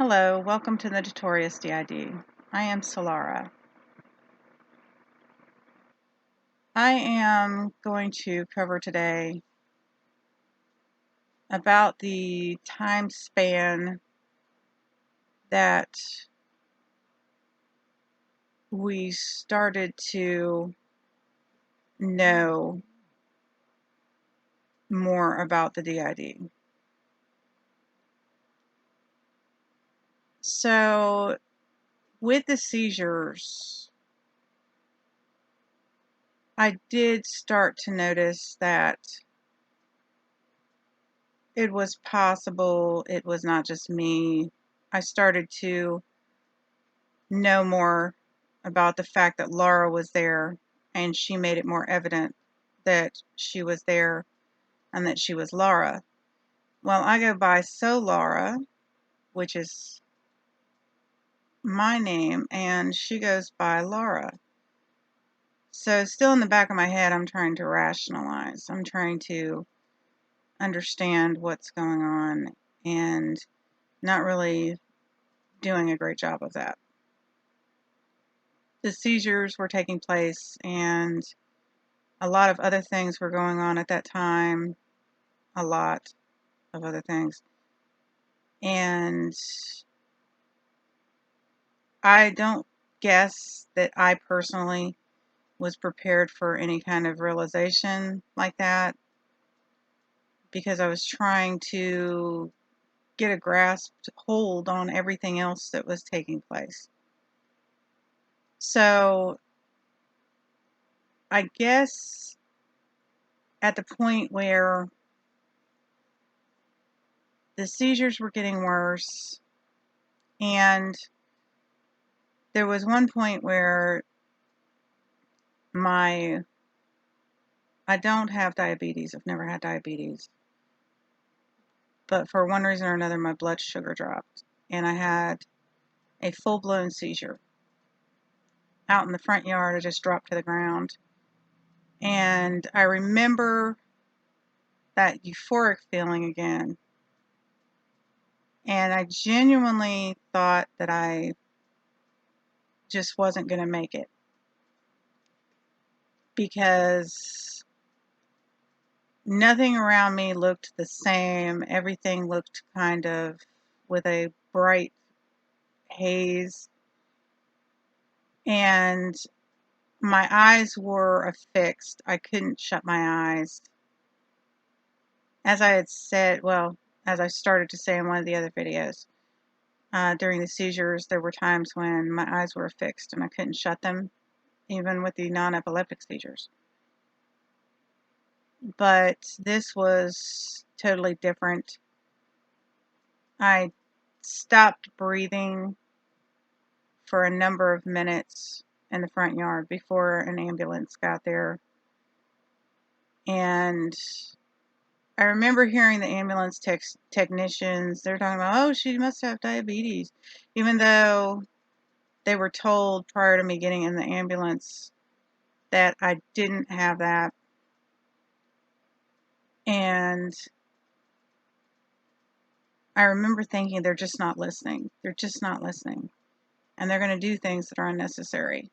Hello, welcome to the Notorious DID. I am Solara. I am going to cover today about the time span that we started to know more about the DID. So, with the seizures, I did start to notice that it was possible it was not just me. I started to know more about the fact that Laura was there, and she made it more evident that she was there and that she was Laura. Well, I go by Solara, which is my name, and she goes by Laura. So still in the back of my head, I'm trying to rationalize. I'm trying to understand what's going on and not really doing a great job of that. The seizures were taking place, and a lot of other things were going on at that time. A lot of other things. And I don't guess that I personally was prepared for any kind of realization like that, because I was trying to get a grasped hold on everything else that was taking place. So I guess at the point where the seizures were getting worse, and there was one point where I don't have diabetes. I've never had diabetes. But for one reason or another, my blood sugar dropped, and I had a full-blown seizure. Out in the front yard, I just dropped to the ground. And I remember that euphoric feeling again. And I genuinely thought that I just wasn't going to make it, because nothing around me looked the same. Everything looked kind of with a bright haze. And my eyes were affixed. I couldn't shut my eyes. As I had said, well, as I started to say in one of the other videos, during the seizures, there were times when my eyes were affixed and I couldn't shut them, even with the non-epileptic seizures. But this was totally different. I stopped breathing for a number of minutes in the front yard before an ambulance got there. And I remember hearing the ambulance technicians, they're talking about, oh, she must have diabetes, even though they were told prior to me getting in the ambulance that I didn't have that. And I remember thinking, they're just not listening. They're just not listening. And they're going to do things that are unnecessary.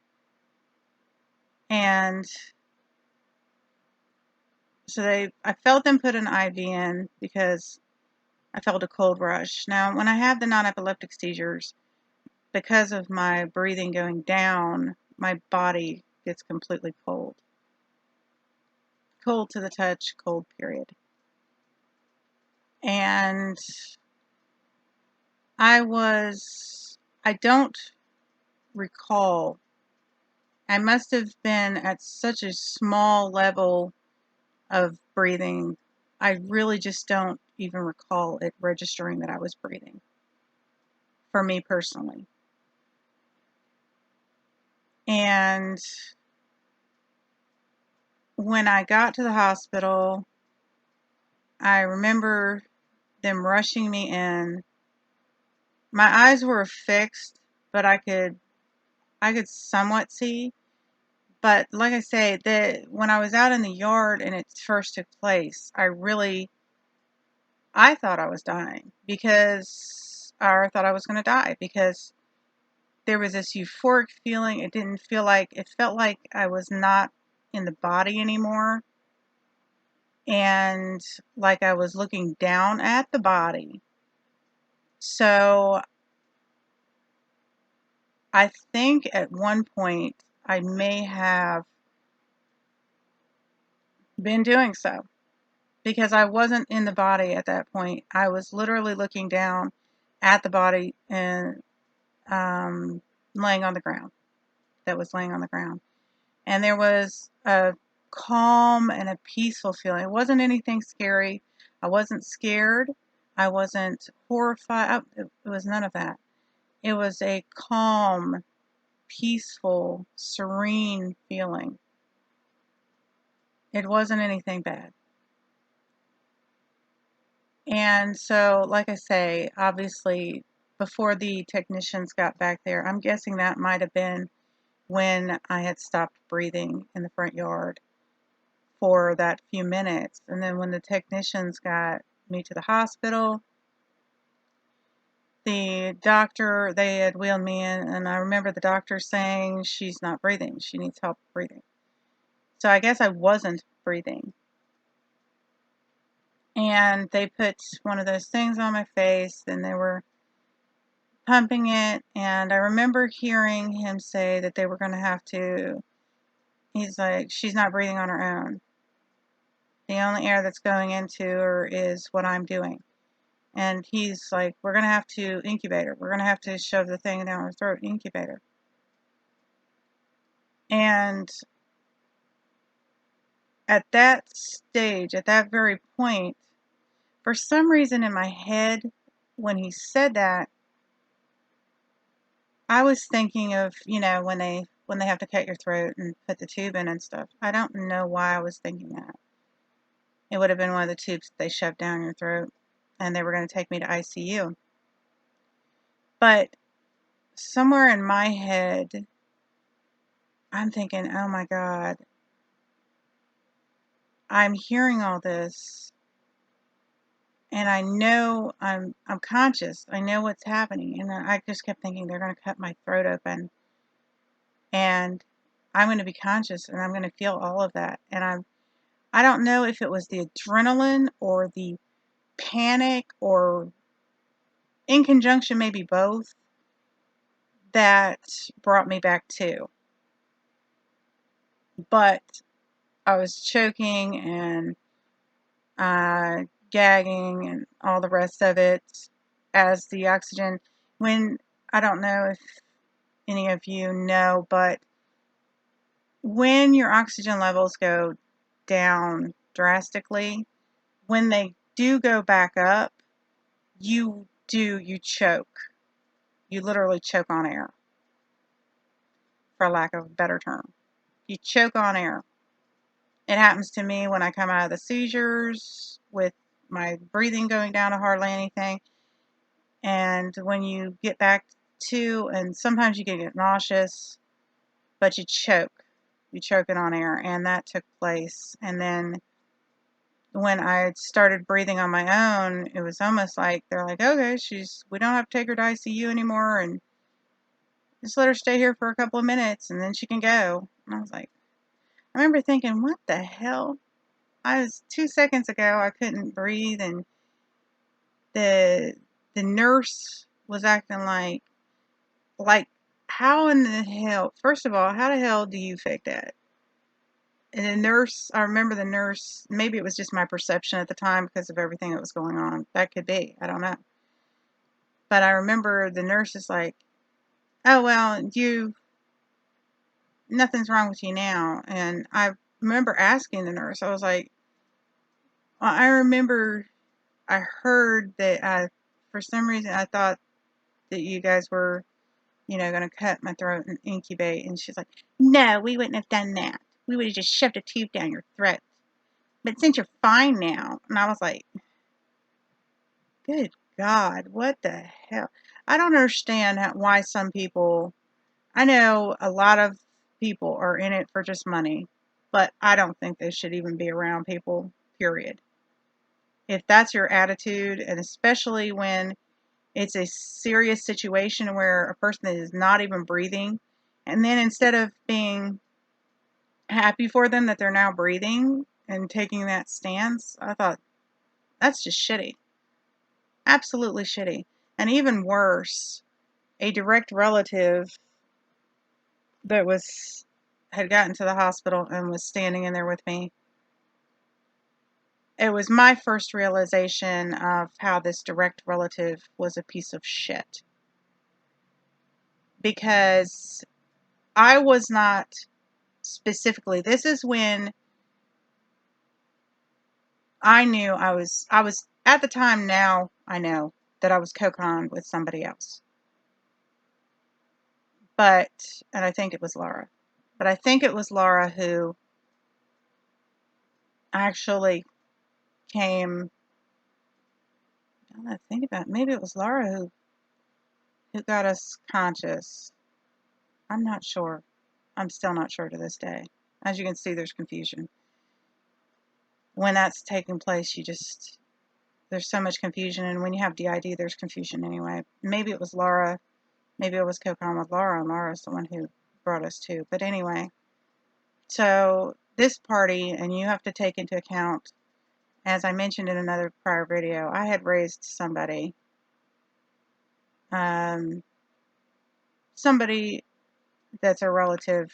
And so I felt them put an IV in because I felt a cold rush. Now, when I have the non-epileptic seizures, because of my breathing going down, my body gets completely cold. Cold to the touch, cold, period. And I don't recall. I must have been at such a small level of breathing. I really just don't even recall it registering that I was breathing, for me personally. And when I got to the hospital, I remember them rushing me in. My eyes were fixed, but I could somewhat see. But like I say, when I was out in the yard and it first took place, I thought I was dying, because I thought I was going to die because there was this euphoric feeling. It didn't feel like, it felt like I was not in the body anymore, and like I was looking down at the body. So I think at one point I may have been doing so because I wasn't in the body at that point. I was literally looking down at the body and laying on the ground. That was laying on the ground. And there was a calm and a peaceful feeling. It wasn't anything scary. I wasn't scared. I wasn't horrified. It was none of that. It was a calm, peaceful, serene feeling. It wasn't anything bad. And so, like I say, obviously, before the technicians got back there, I'm guessing that might have been when I had stopped breathing in the front yard for that few minutes. And then when the technicians got me to the hospital, the doctor, they had wheeled me in, and I remember the doctor saying, she's not breathing. She needs help breathing. So I guess I wasn't breathing. And they put one of those things on my face, and they were pumping it. And I remember hearing him say that they were going to have to, he's like, she's not breathing on her own. The only air that's going into her is what I'm doing. And he's like, we're going to have to incubate her. We're going to have to shove the thing down her throat and incubate her. And at that stage, at that very point, for some reason in my head, when he said that, I was thinking of, when they have to cut your throat and put the tube in and stuff. I don't know why I was thinking that. It would have been one of the tubes they shoved down your throat, and they were going to take me to ICU. But somewhere in my head, I'm thinking, oh my God, I'm hearing all this, and I know I'm conscious. I know what's happening, and I just kept thinking they're going to cut my throat open, and I'm going to be conscious, and I'm going to feel all of that. And I don't know if it was the adrenaline or the panic, or in conjunction maybe both, that brought me back to. But I was choking and gagging and all the rest of it as the oxygen, I don't know if any of you know, but when your oxygen levels go down drastically, when they do go back up, you choke. You literally choke on air, for lack of a better term. You choke on air. It happens to me when I come out of the seizures with my breathing going down to hardly anything. And when you get back to, and sometimes you can get nauseous, but you choke. You choke it on air, and that took place. And then when I started breathing on my own, it was almost like they're like, okay, we don't have to take her to ICU anymore, and just let her stay here for a couple of minutes, and then she can go. And I was like, I remember thinking, what the hell? 2 seconds ago, I couldn't breathe, and the nurse was acting like, how in the hell, first of all, how the hell do you fake that? And the nurse, I remember the nurse, maybe it was just my perception at the time because of everything that was going on. That could be, I don't know. But I remember the nurse is like, oh, well, nothing's wrong with you now. And I remember asking the nurse, I was like, well, I remember I heard that for some reason I thought that you guys were, going to cut my throat and incubate. And she's like, no, we wouldn't have done that. We would have just shoved a tube down your throat. But since you're fine now. And I was like, good God, what the hell? I don't understand why some people, I know a lot of people are in it for just money, but I don't think they should even be around people, period. If that's your attitude, and especially when it's a serious situation where a person is not even breathing, and then instead of being happy for them that they're now breathing and taking that stance, I thought, that's just shitty. Absolutely shitty. And even worse, a direct relative that had gotten to the hospital and was standing in there with me. It was my first realization of how this direct relative was a piece of shit. Because I was not specifically, this is when I knew I was at the time, now I know that I was co-conned with somebody else. And I think it was Laura. But I think it was Laura who actually came, I think about it, maybe it was Laura who got us conscious. I'm not sure. I'm still not sure to this day. As you can see, there's confusion. When that's taking place, there's so much confusion, and when you have D.I.D, there's confusion anyway. Maybe it was Laura. Maybe I was co-con with Laura, and Laura's the one who brought us to. But anyway, so this party, and you have to take into account, as I mentioned in another prior video, I had raised somebody that's a relative,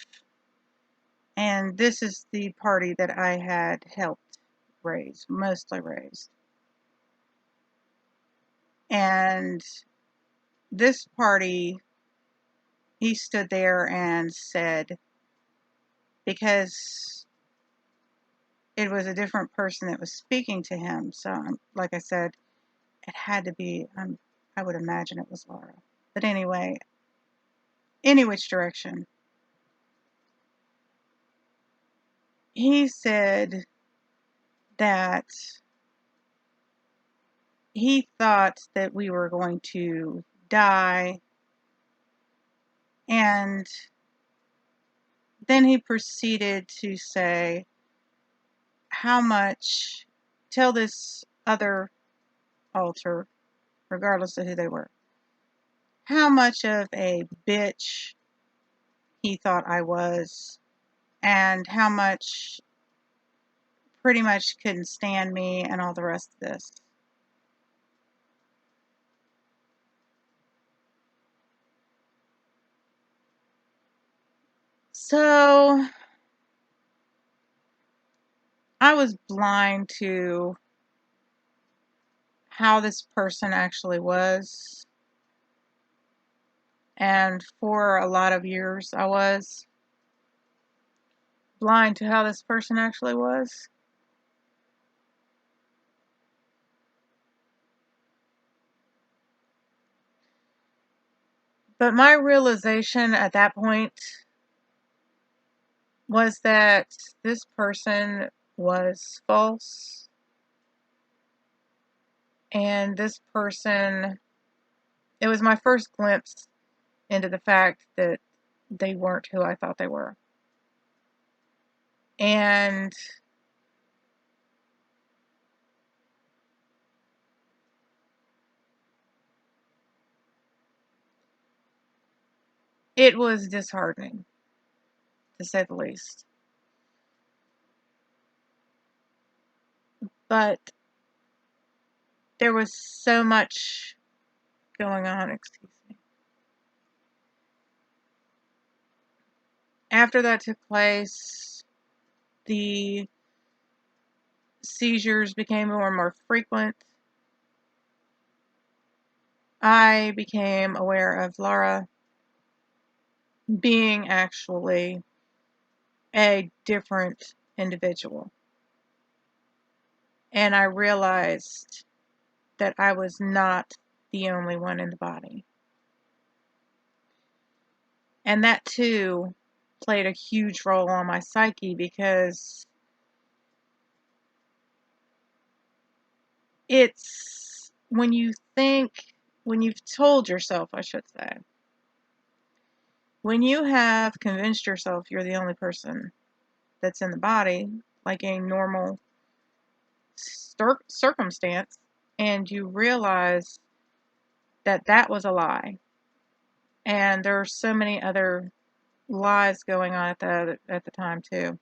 and this is the party that I had helped raise, mostly raised. And this party, he stood there and said, because it was a different person that was speaking to him, so like I said, it had to be, I would imagine it was Laura. But anyway, any which direction, he said that he thought that we were going to die, and then he proceeded to say, tell this other altar, regardless of who they were, how much of a bitch he thought I was, and how much pretty much couldn't stand me, and all the rest of this. So I was blind to how this person actually was, and for a lot of years I was blind to how this person actually was. But my realization at that point was that this person was false, and this person, it was my first glimpse into the fact that they weren't who I thought they were. And it was disheartening, to say the least. But there was so much going on, excuse me. After that took place, the seizures became more and more frequent. I became aware of Laura being actually a different individual. And I realized that I was not the only one in the body. And that too played a huge role on my psyche, because it's when you've told yourself, I should say, when you have convinced yourself you're the only person that's in the body, like a normal circumstance, and you realize that that was a lie. And there are so many other lies going on at the time too.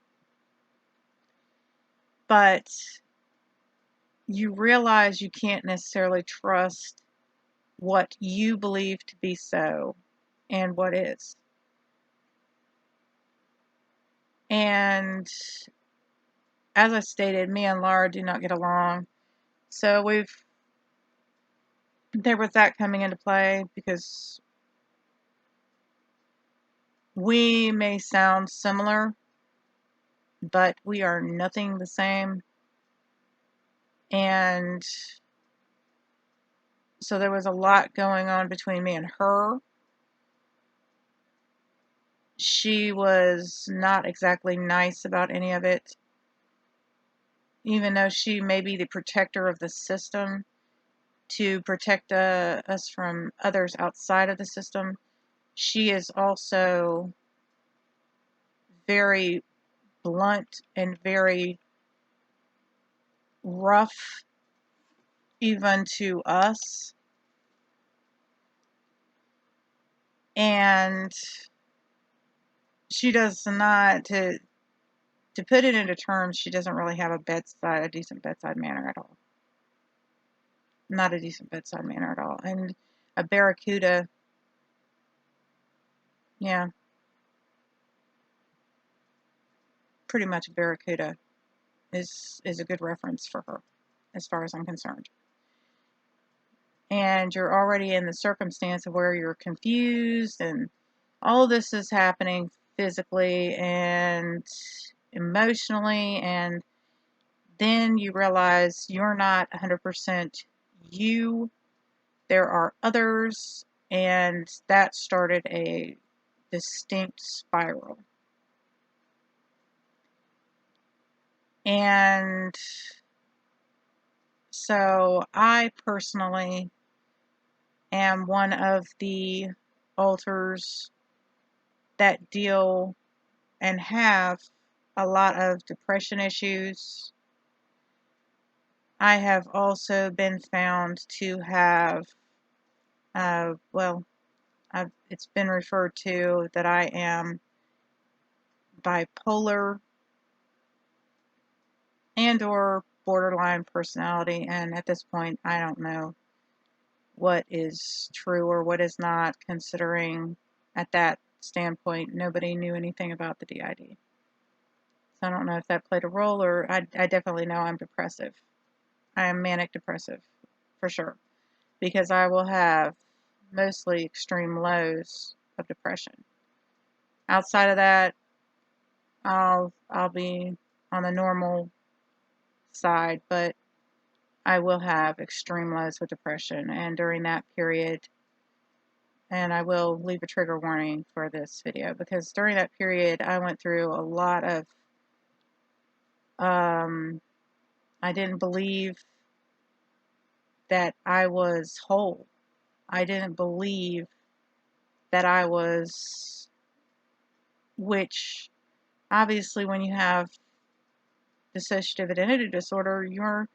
But you realize you can't necessarily trust what you believe to be so and what is. And as I stated, me and Laura do not get along. So there was that coming into play, because we may sound similar, but we are nothing the same. And so there was a lot going on between me and her. She was not exactly nice about any of it. Even though she may be the protector of the system to protect us from others outside of the system, she is also very blunt and very rough, even to us. And she does not, to put it into terms, she doesn't really have a decent bedside manner at all. Not a decent bedside manner at all. And a barracuda, yeah, pretty much a barracuda is a good reference for her, as far as I'm concerned. And you're already in the circumstance of where you're confused, and all this is happening physically and emotionally, and then you realize you're not 100% you. There are others, and that started a distinct spiral. And so I personally am one of the alters that deal and have a lot of depression issues. I have also been found to have, it's been referred to that I am bipolar and or borderline personality, and at this point I don't know what is true or what is not, considering at that standpoint nobody knew anything about the D.I.D. So I don't know if that played a role, or I definitely know I'm depressive. I am manic depressive for sure, because I will have mostly extreme lows of depression. Outside of that, I'll be on the normal side, but I will have extreme lows with depression. And during that period, and I will leave a trigger warning for this video, because during that period I went through a lot of, I didn't believe that I was whole. I didn't believe that I was, which obviously when you have dissociative identity disorder, you're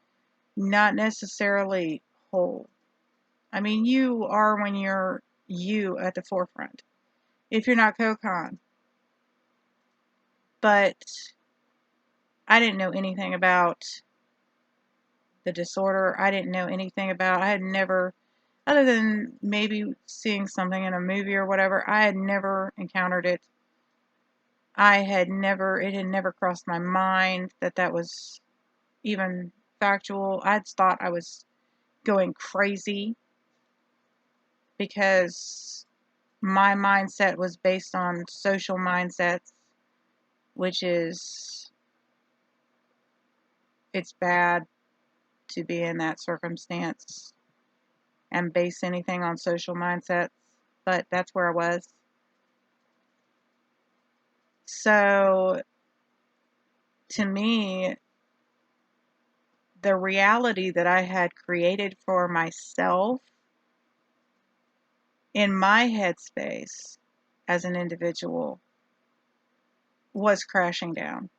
not necessarily whole. I mean, you are when you're you at the forefront, if you're not COCON. But I didn't know anything about the disorder. I didn't know anything about, I had never, other than maybe seeing something in a movie or whatever, I had never encountered it. It had never crossed my mind that that was even factual. I thought I was going crazy, because my mindset was based on social mindsets, which is, it's bad to be in that circumstance and base anything on social mindsets, but that's where I was. So to me, the reality that I had created for myself in my headspace as an individual was crashing down.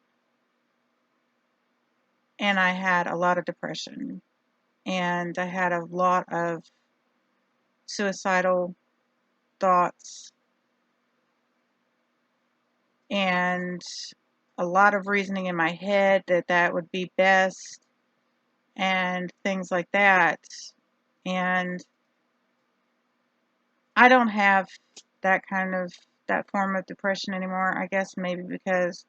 And I had a lot of depression, and I had a lot of suicidal thoughts and a lot of reasoning in my head that that would be best and things like that. And I don't have that form of depression anymore. I guess maybe because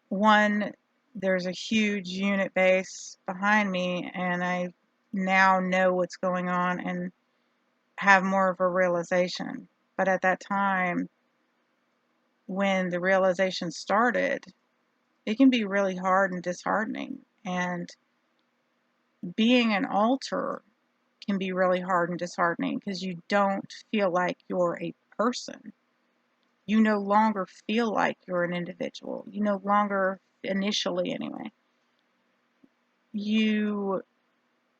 one, there's a huge unit base behind me and I now know what's going on and have more of a realization. But at that time, when the realization started, it can be really hard and disheartening. And being an alter can be really hard and disheartening because you don't feel like you're a person. You no longer feel like you're an individual. You no longer, initially anyway, you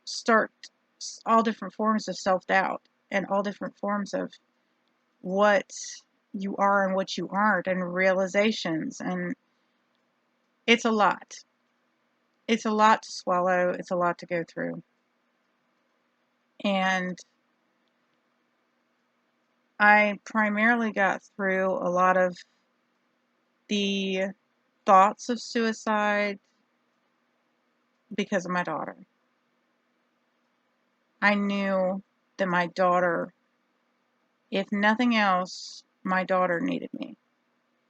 start all different forms of self-doubt and all different forms of what you are and what you aren't and realizations, and it's a lot. It's a lot to swallow. It's a lot to go through. And I primarily got through a lot of the thoughts of suicide because of my daughter. I knew that my daughter, if nothing else, my daughter needed me.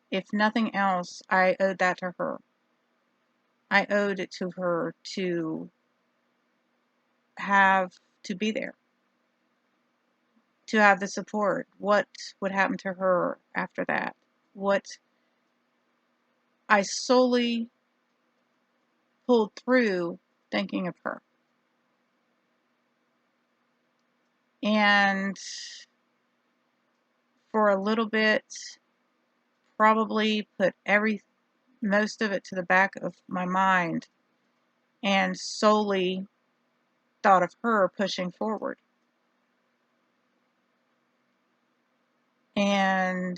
If nothing else, I owed that to her. I owed it to her to be there, to have the support. What would happen to her after that? What I solely pulled through thinking of her. And for a little bit, probably put most of it to the back of my mind and solely thought of her pushing forward. And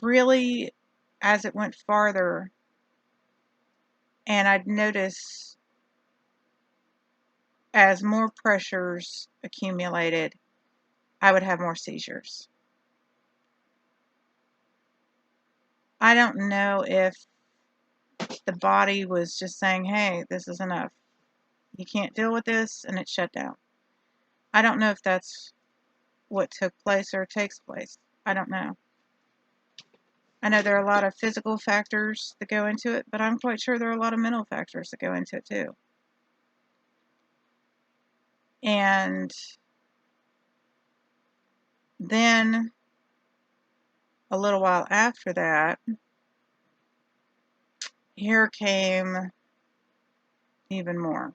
really, as it went farther, and I'd notice as more pressures accumulated, I would have more seizures. I don't know if the body was just saying, hey, this is enough. You can't deal with this, and it shut down. I don't know if that's what took place or takes place. I don't know. I know there are a lot of physical factors that go into it, but I'm quite sure there are a lot of mental factors that go into it too. And then a little while after that, here came even more.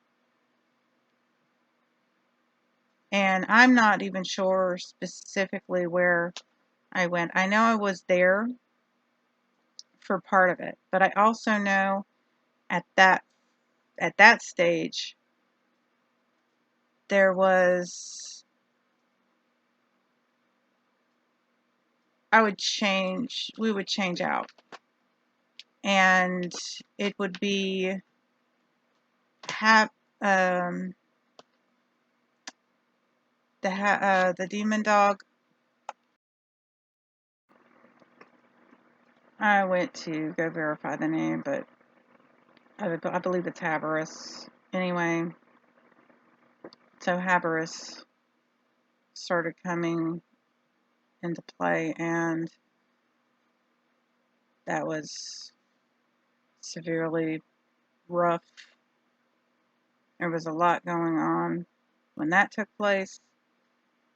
And I'm not even sure specifically where I went. I know I was there for part of it, but I also know at that stage there was, we would change out, and it would be the demon dog. I went to go verify the name, but I believe it's Haberus. Anyway, so Haberus started coming into play, and that was severely rough. There was a lot going on when that took place.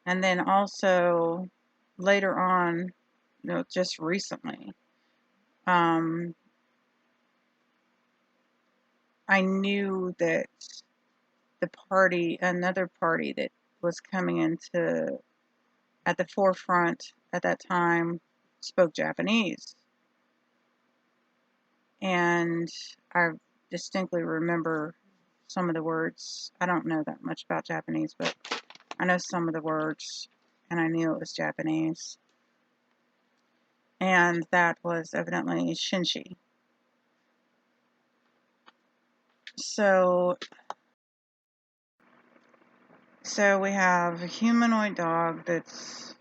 And then also later on, just recently, I knew that another party that was coming into at the forefront at that time spoke Japanese. And I distinctly remember some of the words. I don't know that much about Japanese, but I know some of the words, and I knew it was Japanese. And that was evidently Shinshi. So we have a humanoid dog that's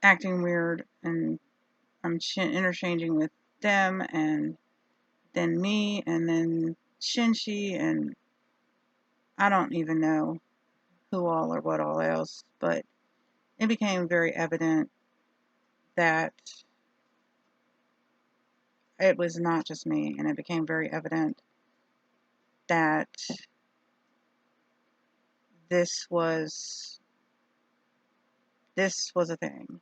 acting weird, and I'm interchanging with them, and then me, and then Shinshi, and I don't even know who all or what all else, but it became very evident that it was not just me, and it became very evident that this was a thing.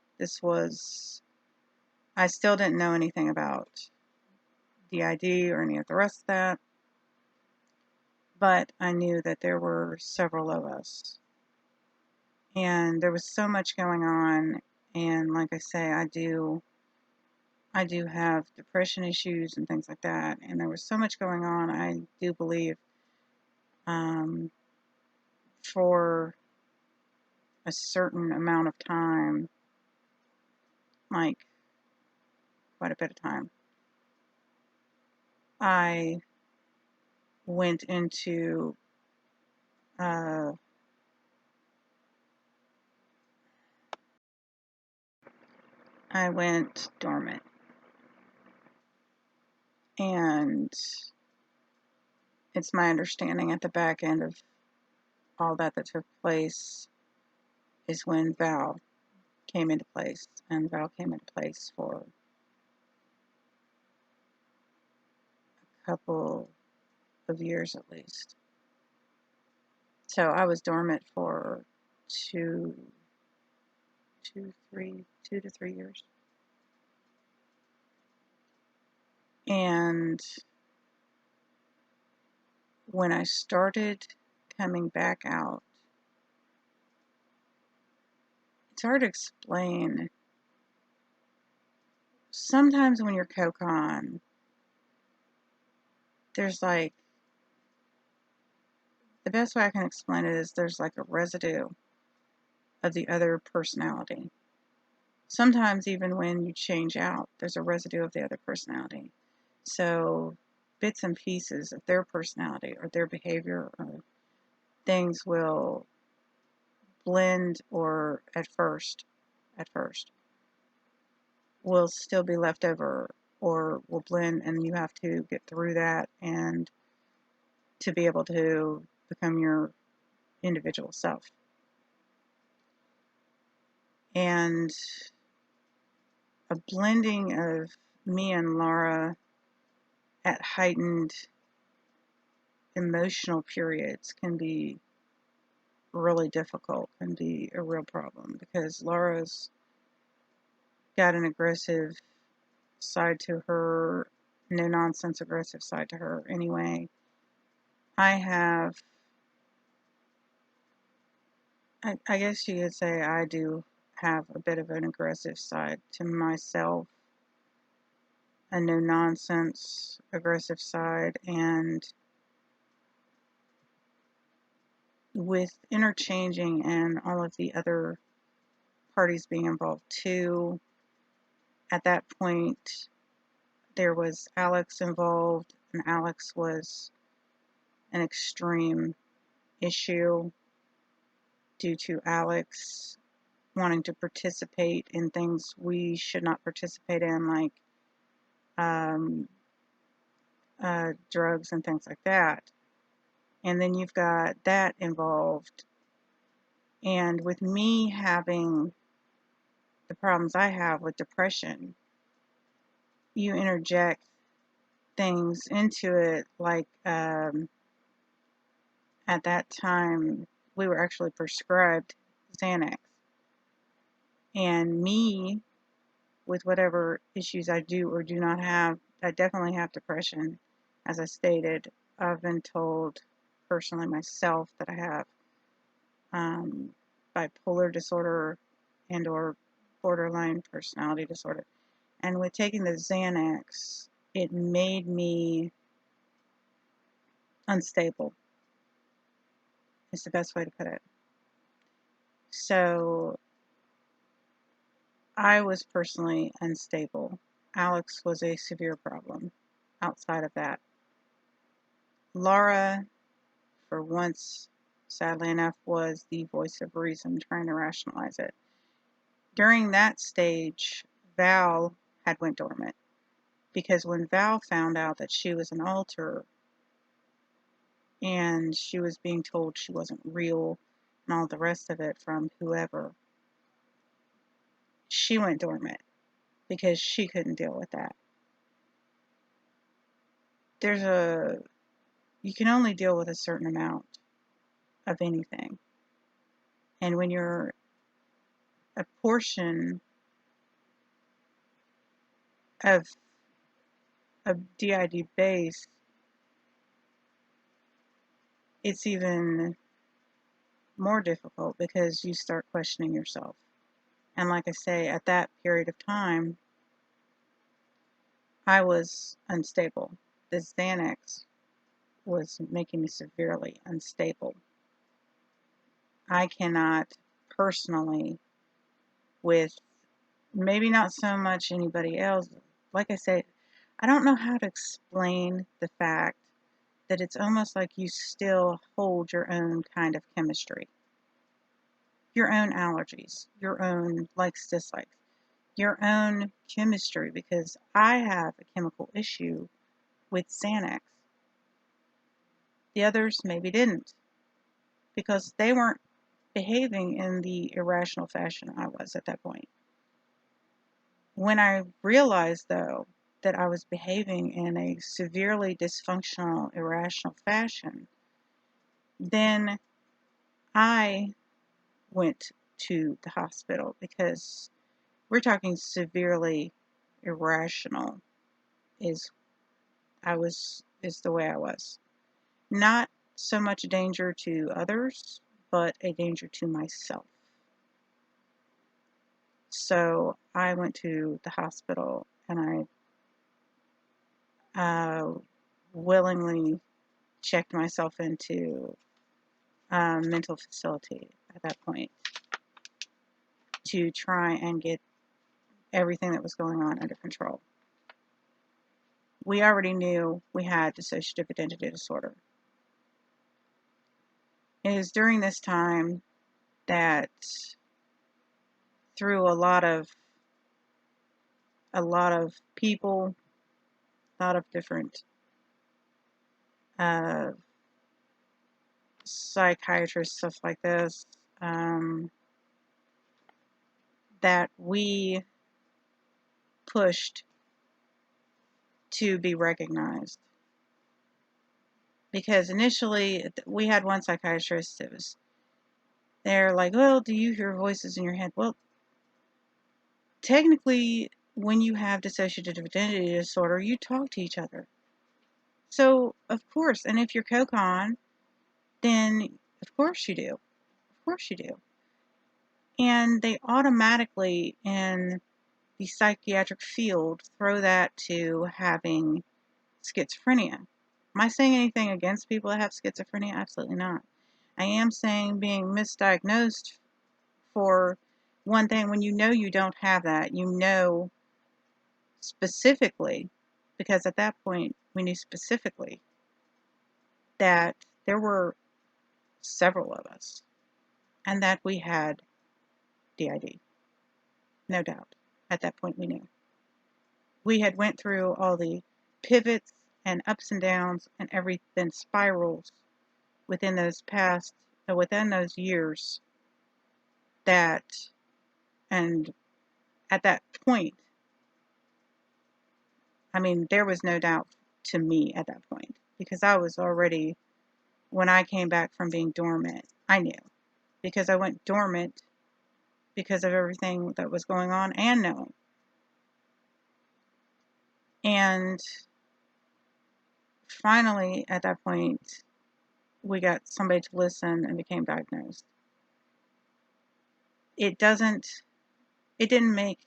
I still didn't know anything about D.I.D or any of the rest of that, but I knew that there were several of us. And there was so much going on, and like I say, I do have depression issues and things like that, and there was so much going on. I do believe for a certain amount of time, like quite a bit of time, I went into I went dormant. And it's my understanding at the back end of all that took place is when Val came into place. And Val came into place for a couple of years at least. So I was dormant for 2 to 3 years. And when I started coming back out, it's hard to explain. Sometimes when you're COCON, there's like, the best way I can explain it is there's like a residue of the other personality. Sometimes even when you change out, there's a residue of the other personality. So bits and pieces of their personality or their behavior or things will blend, or at first will still be left over, or will blend, and you have to get through that and to be able to become your individual self. And a blending of me and Laura at heightened emotional periods can be really difficult, can be a real problem, because Laura's got an aggressive side to her, no nonsense aggressive side to her anyway. I have, I guess you could say I do have a bit of an aggressive side to myself, a no nonsense aggressive side, and with interchanging and all of the other parties being involved too, at that point there was Alex involved, and Alex was an extreme issue due to Alex wanting to participate in things we should not participate in, like drugs and things like that. And then you've got that involved. And with me having the problems I have with depression, you interject things into it, like at that time we were actually prescribed Xanax. And me, with whatever issues I do or do not have, I definitely have depression. As I stated, I've been told personally myself that I have bipolar disorder and or borderline personality disorder. And with taking the Xanax, it made me unstable, is the best way to put it. So I was personally unstable. Alex was a severe problem outside of that. Laura, for once, sadly enough, was the voice of reason trying to rationalize it. During that stage, Val had went dormant, because when Val found out that she was an alter and she was being told she wasn't real and all the rest of it from whoever, she went dormant because she couldn't deal with that. You can only deal with a certain amount of anything. And when you're a portion of a DID base, it's even more difficult because you start questioning yourself. And like I say, at that period of time, I was unstable. This Xanax was making me severely unstable. I cannot personally, with maybe not so much anybody else, like I say, I don't know how to explain the fact that it's almost like you still hold your own kind of chemistry, your own allergies, your own likes, dislikes, your own chemistry, because I have a chemical issue with Xanax. The others maybe didn't, because they weren't behaving in the irrational fashion I was at that point. When I realized, though, that I was behaving in a severely dysfunctional, irrational fashion, then I went to the hospital, because we're talking severely irrational is the way I was. Not so much a danger to others, but a danger to myself. So I went to the hospital, and I willingly checked myself into a mental facility at that point to try and get everything that was going on under control. We already knew we had dissociative identity disorder. It is during this time that, through a lot of people, a lot of different psychiatrists, stuff like this, that we pushed to be recognized. Because initially, we had one psychiatrist that was, they're like, well, do you hear voices in your head? Well, technically, when you have dissociative identity disorder, you talk to each other. So, of course, and if you're co-con, then of course you do. Of course you do. And they automatically, in the psychiatric field, throw that to having schizophrenia. Am I saying anything against people that have schizophrenia? Absolutely not. I am saying being misdiagnosed for one thing, when you know you don't have that, you know specifically, because at that point we knew specifically that there were several of us and that we had DID. No doubt. At that point we knew. We had went through all the pivots and ups and downs and everything, spirals within those years, that, and at that point, I mean, there was no doubt to me at that point, because I was already, when I came back from being dormant, I knew, because I went dormant because of everything that was going on and knowing. And finally, at that point, we got somebody to listen and became diagnosed. It didn't make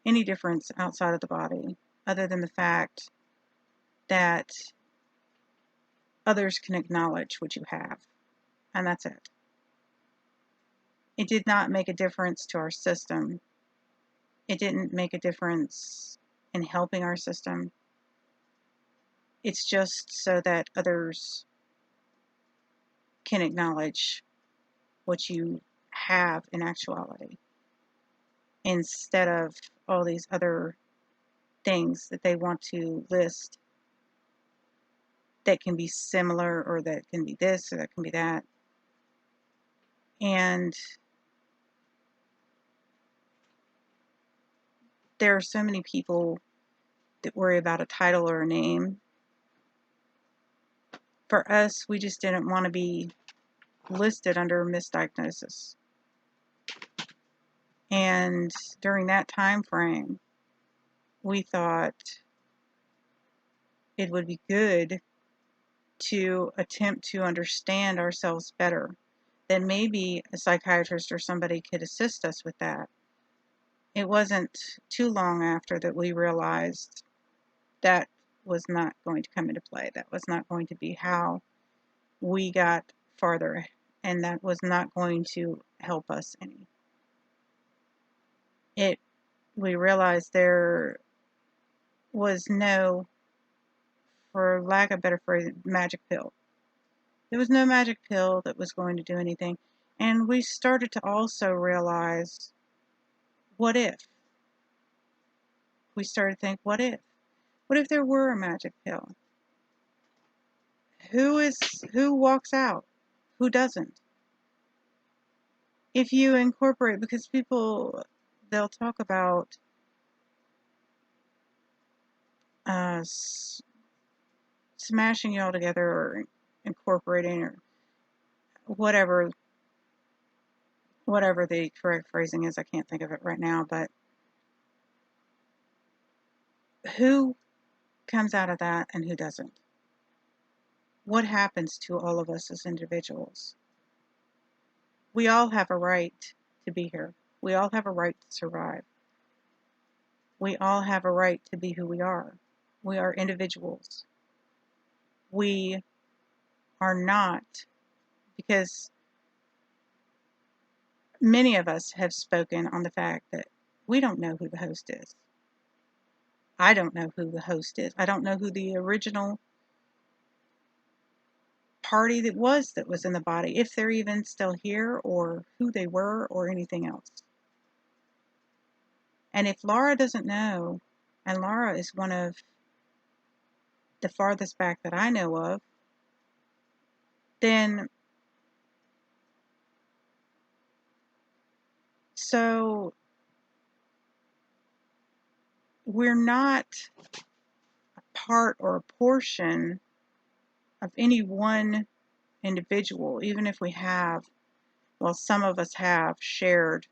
any difference outside of the body, other than the fact that others can acknowledge what you have, and that's it. It did not make a difference to our system. It didn't make a difference in helping our system. It's just so that others can acknowledge what you have in actuality, instead of all these other things that they want to list that can be similar, or that can be this, or that can be that. And there are so many people that worry about a title or a name. For us, we just didn't want to be listed under misdiagnosis. And during that time frame, we thought it would be good to attempt to understand ourselves better. Then maybe a psychiatrist or somebody could assist us with that. It wasn't too long after that we realized that was not going to come into play. That was not going to be how we got farther, and that was not going to help us any. We realized there was no, for lack of a better phrase, magic pill. There was no magic pill that was going to do anything. And we started to also realize, what if? We started to think, what if? What if there were a magic pill? Who walks out? Who doesn't? If you incorporate, because people, they'll talk about smashing it all together, or incorporating, or whatever the correct phrasing is. I can't think of it right now, but who comes out of that and who doesn't? What happens to all of us as individuals? We all have a right to be here. We all have a right to survive. We all have a right to be who we are. We are individuals. We are not, because many of us have spoken on the fact that we don't know who the host is. I don't know who the host is. I don't know who the original party that was in the body, if they're even still here, or who they were, or anything else. And if Laura doesn't know, and Laura is one of the farthest back that I know of, then so we're not a part or a portion of any one individual, even if we have, well, some of us have shared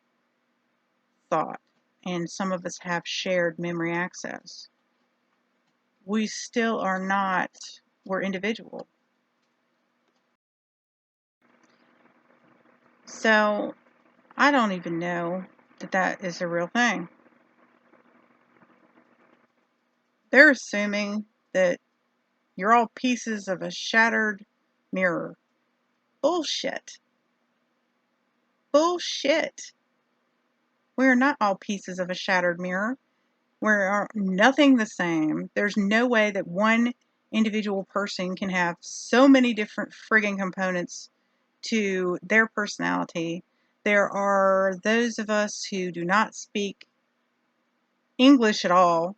thought, and some of us have shared memory access. We still are not, we're individual. So I don't even know that that is a real thing. They're assuming that you're all pieces of a shattered mirror. Bullshit. Bullshit. We are not all pieces of a shattered mirror. We're nothing the same. There's no way that one individual person can have so many different friggin' components to their personality. There are those of us who do not speak English at all.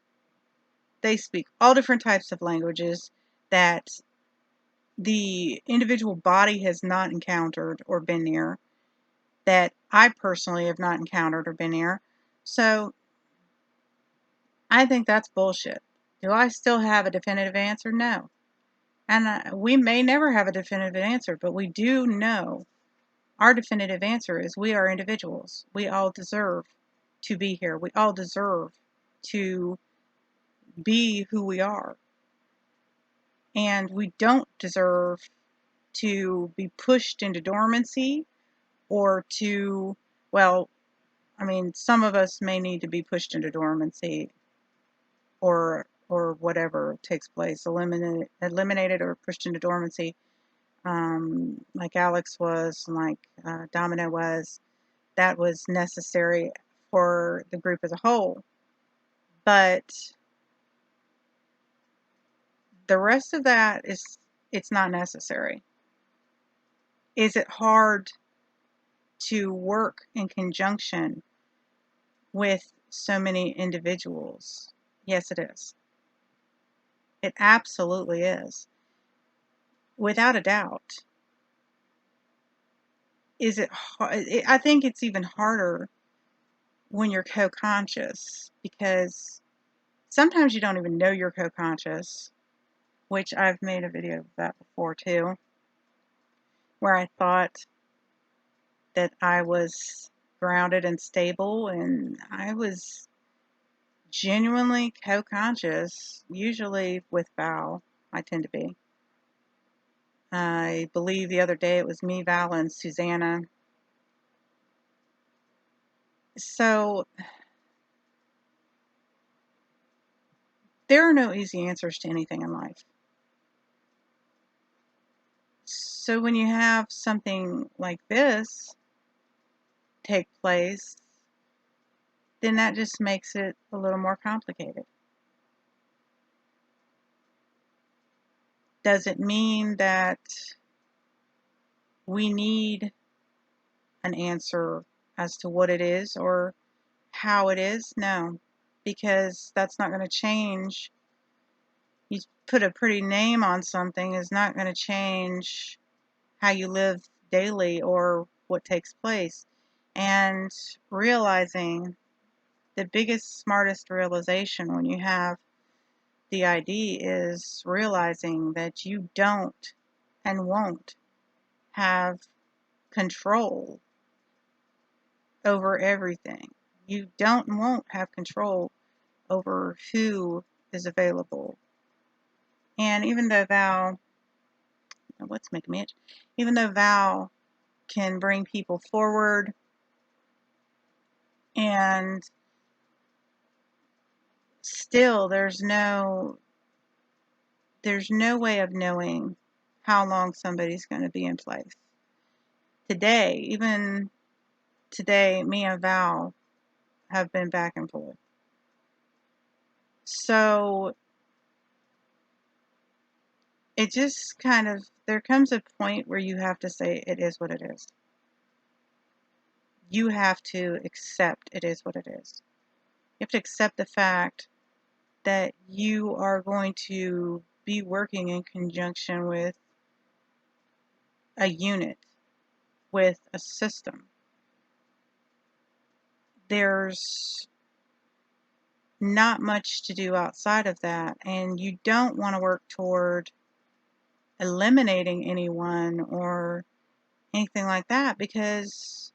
They speak all different types of languages that the individual body has not encountered or been near, that I personally have not encountered or been near. So I think that's bullshit. Do I still have a definitive answer? No. And we may never have a definitive answer, but we do know our definitive answer is we are individuals. We all deserve to be here. We all deserve to be who we are. And we don't deserve to be pushed into dormancy, or to, well, I mean, some of us may need to be pushed into dormancy, or whatever takes place, eliminated or pushed into dormancy, like Alex was, like Domino was. That was necessary for the group as a whole. But The rest of that it's not necessary. Is it hard to work in conjunction with so many individuals? Yes, it is. It absolutely is. Without a doubt. Is it hard? I think it's even harder when you're co-conscious, because sometimes you don't even know you're co-conscious, which I've made a video of that before too, where I thought that I was grounded and stable, and I was genuinely co-conscious, usually with Val. I tend to be. I believe the other day it was me, Val, and Susanna. So there are no easy answers to anything in life. So when you have something like this take place, then that just makes it a little more complicated. Does it mean that we need an answer as to what it is or how it is? No, because that's not going to change. You put a pretty name on something is not going to change how you live daily or what takes place. And realizing the biggest, smartest realization when you have D.I.D is realizing that you don't and won't have control over everything. You don't and won't have control over who is available. And even though Val, what's making me itch? Even though Val can bring people forward, and still there's no way of knowing how long somebody's going to be in place. Today, even today, me and Val have been back and forth. So it just kind of, there comes a point where you have to say it is what it is. You have to accept it is what it is. You have to accept the fact that you are going to be working in conjunction with a unit, with a system. There's not much to do outside of that, and you don't want to work toward eliminating anyone or anything like that, because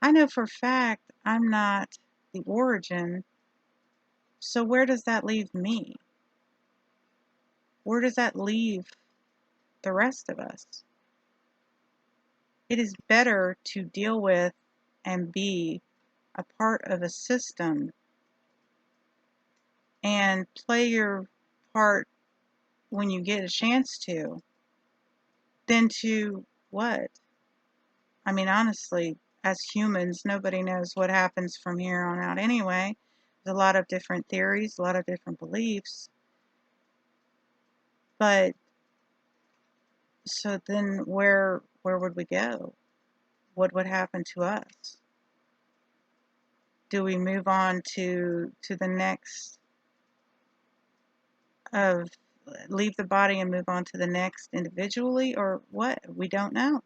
I know for a fact I'm not the origin. So where does that leave me? Where does that leave the rest of us? It is better to deal with and be a part of a system and play your part when you get a chance to, than to what? I mean, honestly, as humans, nobody knows what happens from here on out anyway. There's a lot of different theories, a lot of different beliefs. But so then where would we go? What would happen to us? Do we move on to the next of leave the body and move on to the next individually, or what? We don't know.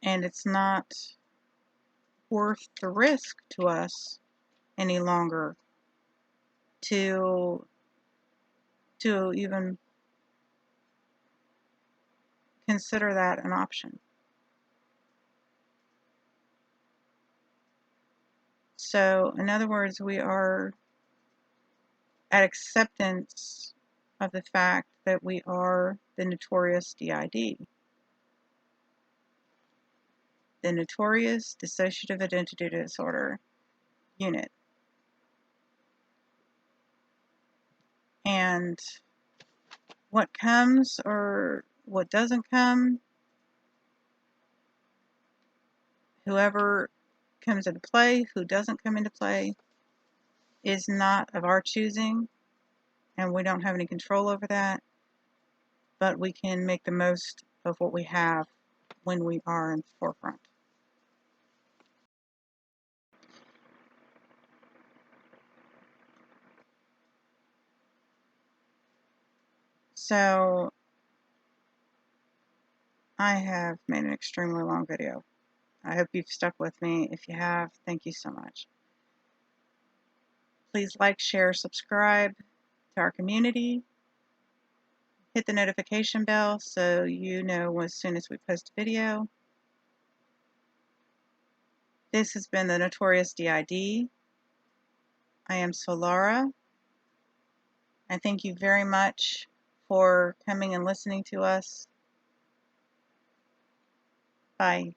And it's not worth the risk to us any longer to even consider that an option. So, in other words, we are at acceptance of the fact that we are the Notorious DID, the Notorious Dissociative Identity Disorder unit. And what comes or what doesn't come, whoever comes into play, who doesn't come into play, is not of our choosing. and we don't have any control over that, but we can make the most of what we have when we are in the forefront. So I have made an extremely long video. I hope you've stuck with me. If you have, thank you so much. Please like, share, subscribe to our community. Hit the notification bell so you know as soon as we post a video. This has been the Notorious DID. I am Solara. I thank you very much for coming and listening to us. Bye.